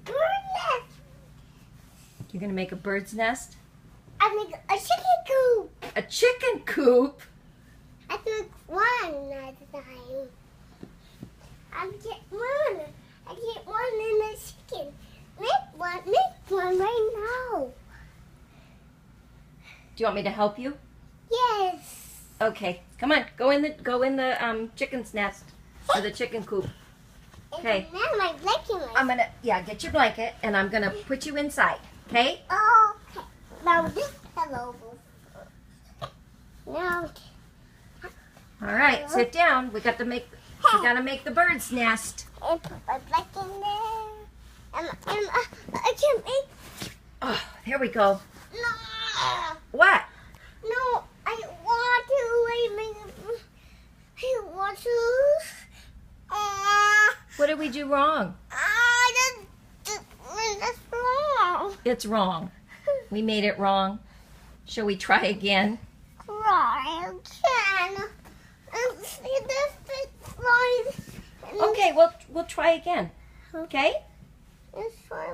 bird nest. You're going to make a bird's nest? I make a chicken coop. A chicken coop? I make one at a time. I get one. I get one in the chicken. Make one right now. Do you want me to help you? Yes. Okay, come on. Go in the chicken's nest or the chicken coop. Okay. And now my blanket. I'm gonna get your blanket and I'm gonna put you inside. Okay? Okay. Now this pillow. Now. All right. Sit down. We gotta make the bird's nest. And put my blanket in there. And I can make. Oh, there we go. No. What? No, I want to. I want to. What did we do wrong? That's wrong. It's wrong. We made it wrong. Shall we try again? Try again. And see this right. Okay, we'll try again. Okay? This one.